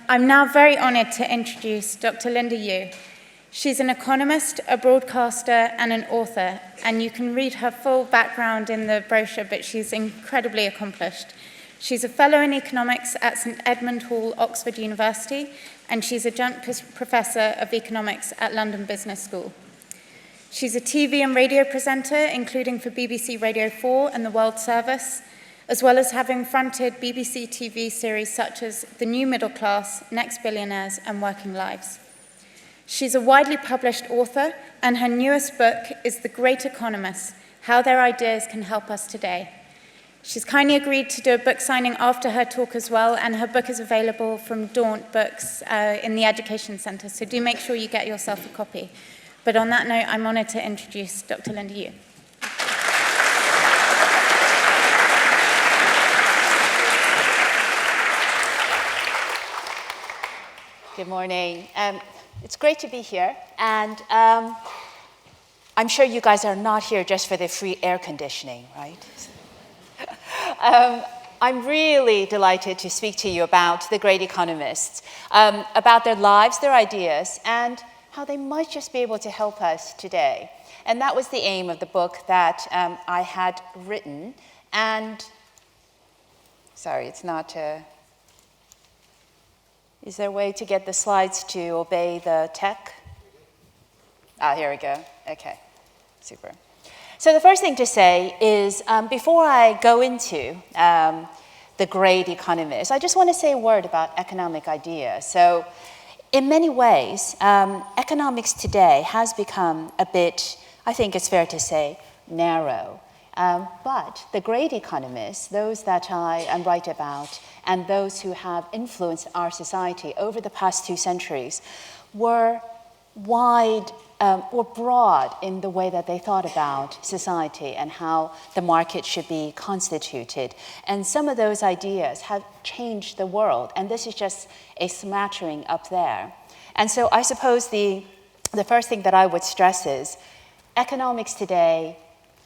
I'm now very honored to introduce Dr. Linda Yueh. She's an economist, a broadcaster, and an author, and you can read her full background in the brochure, but she's incredibly accomplished. She's a fellow in economics at St Edmund Hall, Oxford University, and she's adjunct professor of economics at London Business School. She's a TV and radio presenter, including for BBC Radio 4 and The World Service, as well as having fronted BBC TV series such as The New Middle Class, Next Billionaires, and Working Lives. She's a widely published author, and her newest book is The Great Economists, How Their Ideas Can Help Us Today. She's kindly agreed to do a book signing after her talk as well, and her book is available from Daunt Books in the Education Centre, so do make sure you get yourself a copy. But on that note, I'm honoured to introduce Dr. Linda Yueh. Good morning. It's great to be here, and I'm sure you guys are not here just for the free air conditioning, right? I'm really delighted to speak to you about the Great Economists, about their lives, their ideas, and how they might just be able to help us today. And that was the aim of the book that I had written. And, sorry, it's not... Is there a way to get the slides to obey the tech? Here we go. Okay, super. So the first thing to say is, before I go into the Great Economists, I just want to say a word about economic ideas. So in many ways, economics today has become a bit, I think it's fair to say, narrow. But the great economists, those that I write about, and those who have influenced our society over the past 2 centuries, were broad in the way that they thought about society and how the market should be constituted. And some of those ideas have changed the world, and this is just a smattering up there. And so I suppose the first thing that I would stress is economics today,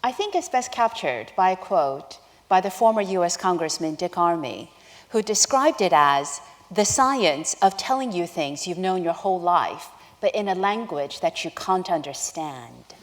I think, is best captured by a quote by the former US Congressman Dick Armey, who described it as the science of telling you things you've known your whole life, but in a language that you can't understand.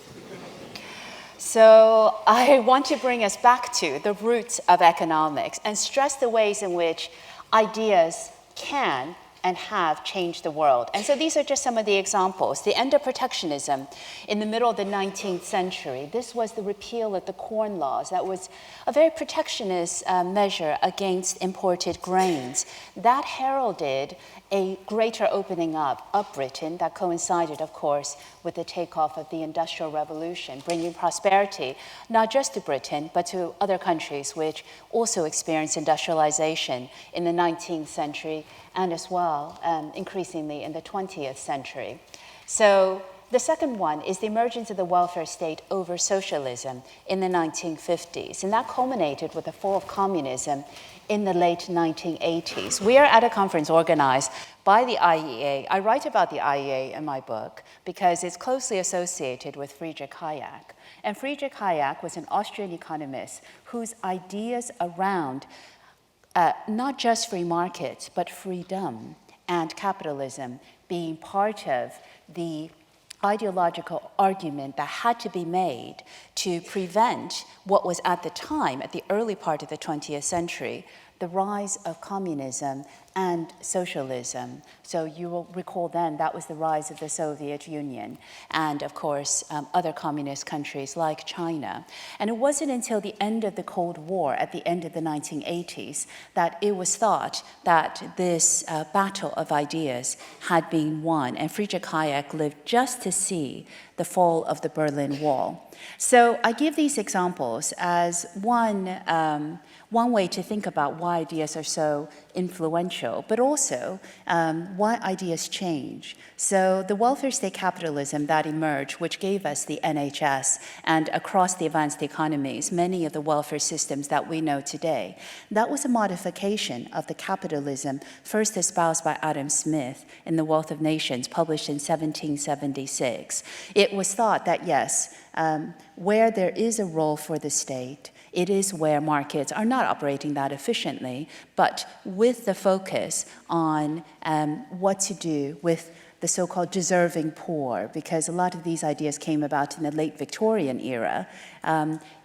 So I want to bring us back to the roots of economics and stress the ways in which ideas can and have changed the world. And so these are just some of the examples. The end of protectionism in the middle of the 19th century. This was the repeal of the Corn Laws. That was a very protectionist measure against imported grains. That heralded a greater opening up of Britain that coincided, of course, with the takeoff of the Industrial Revolution, bringing prosperity not just to Britain, but to other countries which also experienced industrialization in the 19th century and as well, increasingly in the 20th century. So the second one is the emergence of the welfare state over socialism in the 1950s, and that culminated with the fall of communism in the late 1980s. We are at a conference organized by the IEA. I write about the IEA in my book because it's closely associated with Friedrich Hayek. And Friedrich Hayek was an Austrian economist whose ideas around not just free markets, but freedom and capitalism being part of the ideological argument that had to be made to prevent what was at the time, at the early part of the 20th century, the rise of communism and socialism. So you will recall then that was the rise of the Soviet Union and, of course, other communist countries like China. And it wasn't until the end of the Cold War, at the end of the 1980s, that it was thought that this battle of ideas had been won. And Friedrich Hayek lived just to see the fall of the Berlin Wall. So I give these examples as one way to think about why ideas are so influential, but also why ideas change. So the welfare state capitalism that emerged, which gave us the NHS and across the advanced economies, many of the welfare systems that we know today, that was a modification of the capitalism first espoused by Adam Smith in The Wealth of Nations, published in 1776. It was thought that, yes, where there is a role for the state, it is where markets are not operating that efficiently, but with the focus on what to do with the so-called deserving poor, because a lot of these ideas came about in the late Victorian era,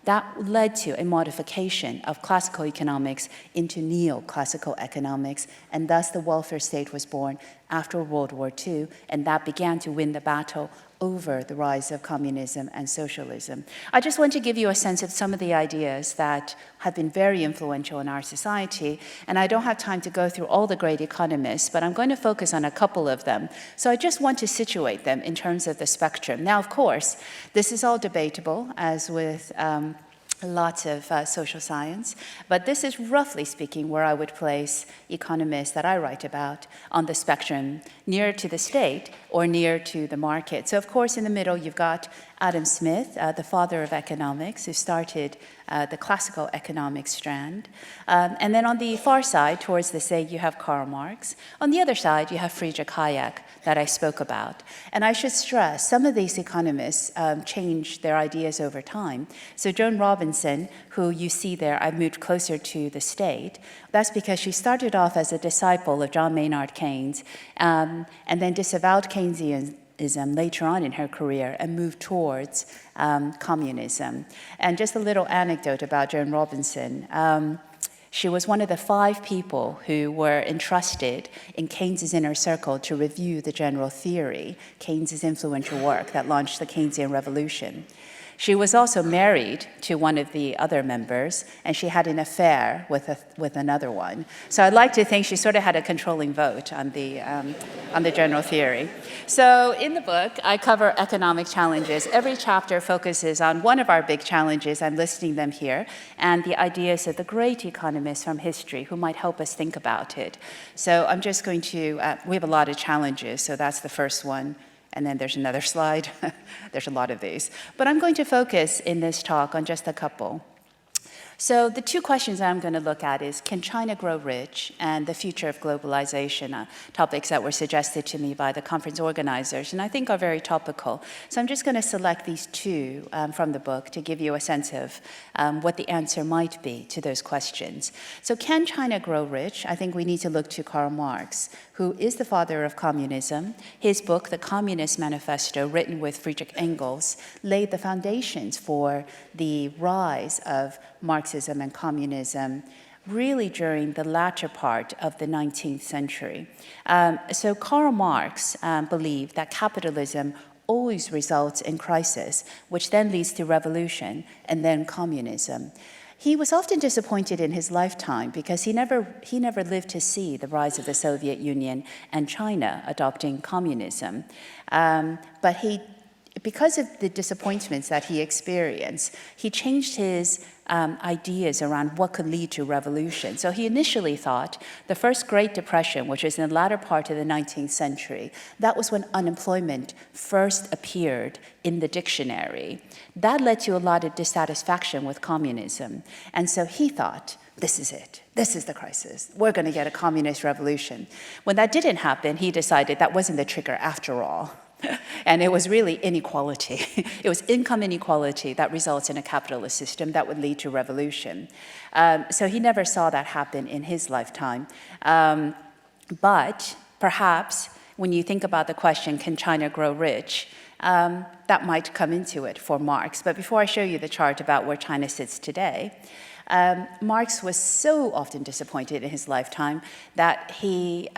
that led to a modification of classical economics into neoclassical economics, and thus the welfare state was born after World War II, and that began to win the battle over the rise of communism and socialism. I just want to give you a sense of some of the ideas that have been very influential in our society, and I don't have time to go through all the great economists, but I'm going to focus on a couple of them. So I just want to situate them in terms of the spectrum. Now, of course, this is all debatable, as with lots of social science, but this is roughly speaking where I would place economists that I write about on the spectrum, near to the state or near to the market. So of course in the middle you've got Adam Smith, the father of economics, who started the classical economics strand. And then on the far side, towards the say, you have Karl Marx. On the other side, you have Friedrich Hayek that I spoke about. And I should stress, some of these economists changed their ideas over time. So Joan Robinson, who you see there, I moved closer to the state. That's because she started off as a disciple of John Maynard Keynes, and then disavowed Keynesianism later on in her career and moved towards communism. And just a little anecdote about Joan Robinson. She was one of the 5 people who were entrusted in Keynes's inner circle to review the general theory, Keynes's influential work that launched the Keynesian revolution. She was also married to one of the other members, and she had an affair with another one. So I'd like to think she sort of had a controlling vote on the general theory. So in the book, I cover economic challenges. Every chapter focuses on one of our big challenges. I'm listing them here, and the ideas of the great economists from history who might help us think about it. So I'm just going to, we have a lot of challenges, so that's the first one. And then there's another slide. There's a lot of these. But I'm going to focus in this talk on just a couple. So the 2 questions I'm going to look at is, can China grow rich, and the future of globalization, topics that were suggested to me by the conference organizers, and I think are very topical. So I'm just going to select these 2 from the book to give you a sense of what the answer might be to those questions. So can China grow rich? I think we need to look to Karl Marx, who is the father of communism. His book, The Communist Manifesto, written with Friedrich Engels, laid the foundations for the rise of Marxism and communism really during the latter part of the 19th century. So Karl Marx believed that capitalism always results in crisis, which then leads to revolution and then communism. He was often disappointed in his lifetime because he never lived to see the rise of the Soviet Union and China adopting communism. But because of the disappointments that he experienced, he changed his ideas around what could lead to revolution. So he initially thought the first Great Depression, which was in the latter part of the 19th century, that was when unemployment first appeared in the dictionary. That led to a lot of dissatisfaction with communism. And so he thought, this is it. This is the crisis. We're going to get a communist revolution. When that didn't happen, he decided that wasn't the trigger after all. And it was really inequality. It was income inequality that results in a capitalist system that would lead to revolution. So he never saw that happen in his lifetime. But perhaps when you think about the question, can China grow rich? That might come into it for Marx. But before I show you the chart about where China sits today, Marx was so often disappointed in his lifetime that he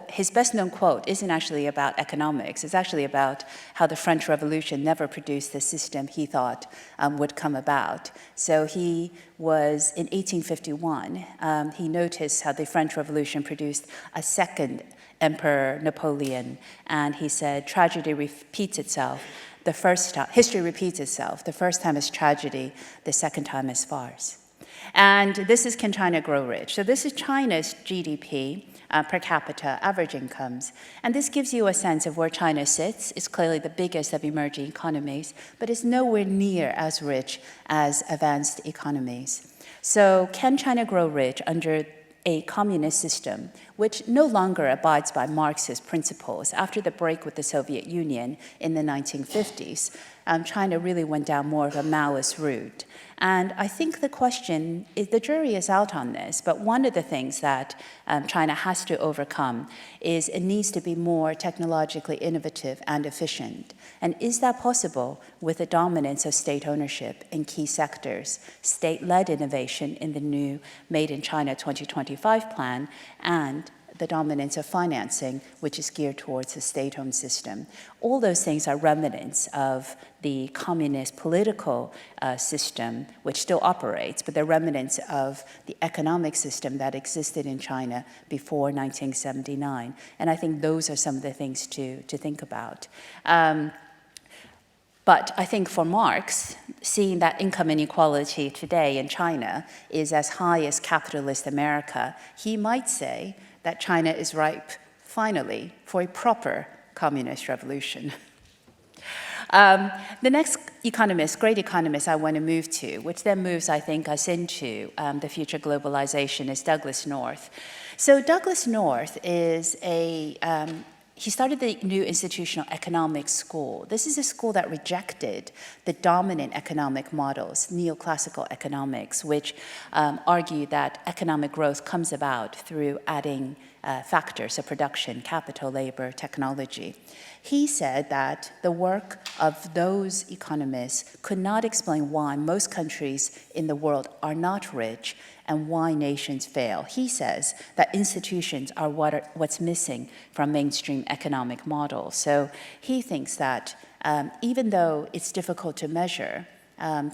his best-known quote isn't actually about economics. It's actually about how the French Revolution never produced the system he thought would come about. So he was, in 1851, he noticed how the French Revolution produced a second Emperor Napoleon, and he said, tragedy repeats itself. The first time, history repeats itself. The first time is tragedy, the second time is farce. And this is, can China grow rich? So this is China's GDP per capita average incomes. And this gives you a sense of where China sits. It's clearly the biggest of emerging economies, but it's nowhere near as rich as advanced economies. So can China grow rich under a communist system which no longer abides by Marxist principles. After the break with the Soviet Union in the 1950s, China really went down more of a Maoist route. And I think the question is, the jury is out on this, but one of the things that China has to overcome is it needs to be more technologically innovative and efficient. And is that possible with the dominance of state ownership in key sectors, state-led innovation in the new Made in China 2025 plan, and the dominance of financing, which is geared towards a state-owned system? All those things are remnants of the communist political system, which still operates, but they're remnants of the economic system that existed in China before 1979. And I think those are some of the things to think about. But I think for Marx, seeing that income inequality today in China is as high as capitalist America, he might say that China is ripe, finally, for a proper communist revolution. The next economist, Great Economist, I want to move to, which then moves, I think, us into the future globalization, is Douglas North. So Douglas North is he started the new institutional economics school. This is a school that rejected the dominant economic models, neoclassical economics, which argue that economic growth comes about through adding factors of production, capital, labor, technology. He said that the work of those economists could not explain why most countries in the world are not rich and why nations fail. He says that institutions are what's missing from mainstream economic models. So he thinks that even though it's difficult to measure,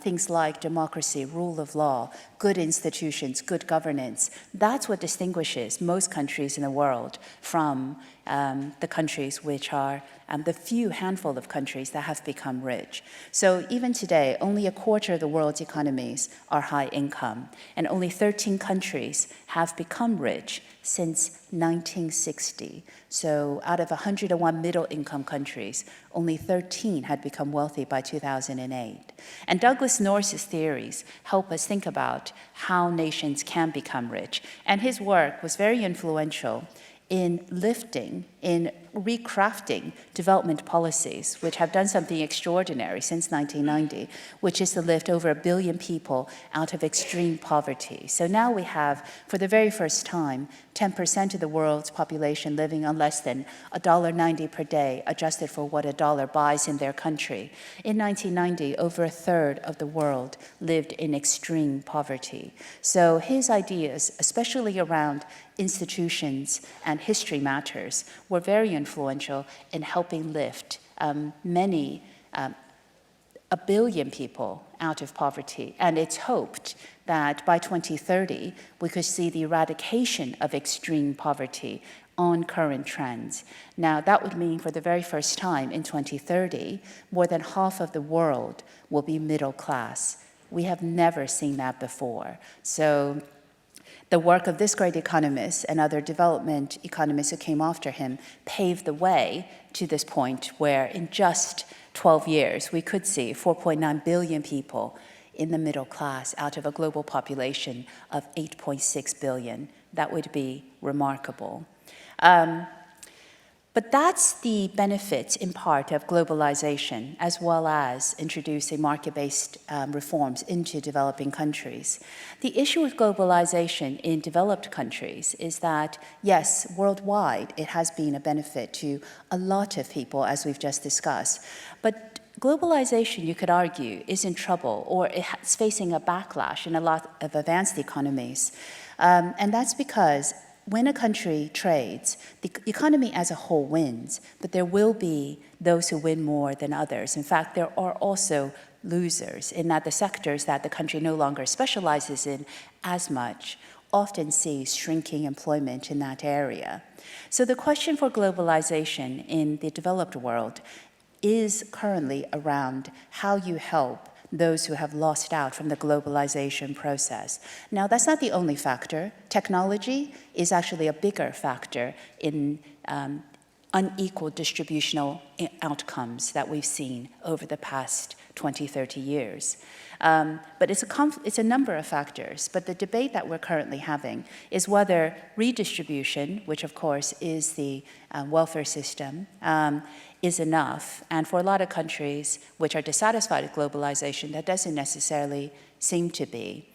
things like democracy, rule of law, good institutions, good governance, that's what distinguishes most countries in the world from the countries which are the few handful of countries that have become rich. So even today, only a quarter of the world's economies are high income, and only 13 countries have become rich since 1960. So out of 101 middle-income countries, only 13 had become wealthy by 2008. And Douglas North's theories help us think about how nations can become rich. And his work was very influential in recrafting development policies, which have done something extraordinary since 1990, which is to lift over 1 billion people out of extreme poverty. So now we have, for the very first time, 10% of the world's population living on less than $1.90 per day, adjusted for what a dollar buys in their country. In 1990, over a third of the world lived in extreme poverty. So his ideas, especially around institutions and history matters, were very influential in helping lift many, 1 billion people out of poverty. And it's hoped that by 2030, we could see the eradication of extreme poverty on current trends. Now, that would mean for the very first time in 2030, more than half of the world will be middle class. We have never seen that before. So the work of this great economist and other development economists who came after him paved the way to this point where in just 12 years, we could see 4.9 billion people in the middle class out of a global population of 8.6 billion. That would be remarkable. But that's the benefit, in part, of globalization, as well as introducing market-based reforms into developing countries. The issue with globalization in developed countries is that, yes, worldwide, it has been a benefit to a lot of people, as we've just discussed. But globalization, you could argue, is in trouble, or it's facing a backlash in a lot of advanced economies. And that's because when a country trades, the economy as a whole wins, but there will be those who win more than others. In fact, there are also losers in that the sectors that the country no longer specializes in as much often see shrinking employment in that area. So the question for globalization in the developed world is currently around how you help those who have lost out from the globalization process. Now, that's not the only factor. Technology is actually a bigger factor in unequal distributional outcomes that we've seen over the past 20, 30 years. But it's a number of factors. But the debate that we're currently having is whether redistribution, which of course is the welfare system, is enough. And for a lot of countries which are dissatisfied with globalization, that doesn't necessarily seem to be.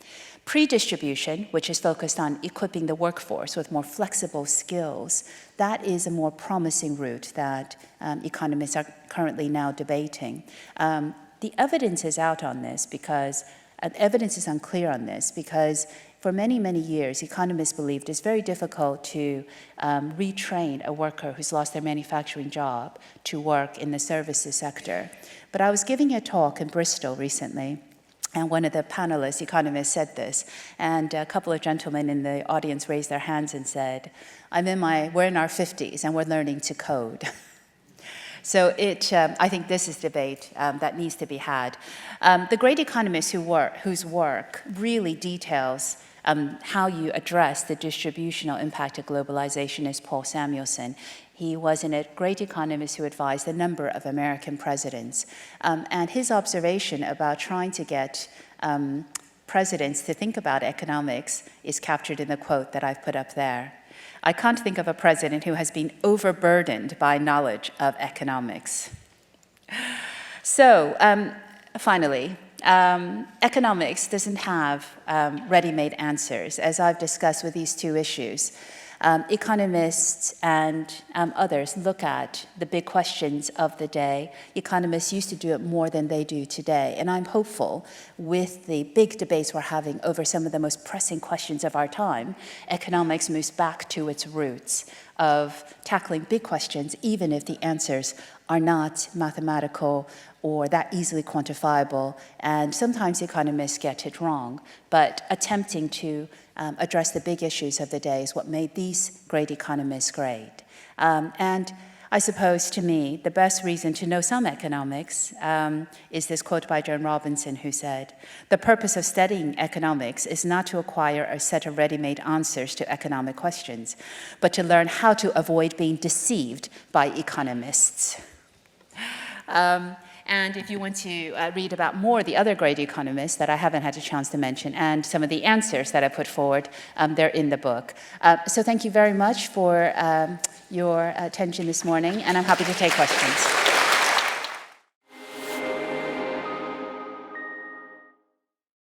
Pre-distribution, which is focused on equipping the workforce with more flexible skills, that is a more promising route that economists are currently now debating. The evidence is out on this because, evidence is unclear on this because for many, many years, economists believed it's very difficult to retrain a worker who's lost their manufacturing job to work in the services sector. But I was giving a talk in Bristol recently, and one of the panelists, economists, said this, and a couple of gentlemen in the audience raised their hands and said, we're in our 50s and we're learning to code. So I think this is debate that needs to be had. The Great Economists whose work really details how you address the distributional impact of globalization is Paul Samuelson. He was a great economist who advised a number of American presidents. And his observation about trying to get presidents to think about economics is captured in the quote that I've put up there. I can't think of a president who has been overburdened by knowledge of economics. So, finally, economics doesn't have ready-made answers, as I've discussed with these two issues. Economists and others look at the big questions of the day. Economists used to do it more than they do today. And I'm hopeful with the big debates we're having over some of the most pressing questions of our time, economics moves back to its roots of tackling big questions, even if the answers are not mathematical or that easily quantifiable. And sometimes economists get it wrong, but attempting to address the big issues of the day is what made these great economists great. And I suppose, to me, the best reason to know some economics is this quote by Joan Robinson, who said, "The purpose of studying economics is not to acquire a set of ready-made answers to economic questions, but to learn how to avoid being deceived by economists." And if you want to read about more of the other great economists that I haven't had a chance to mention and some of the answers that I put forward, they're in the book. So thank you very much for your attention this morning, and I'm happy to take questions.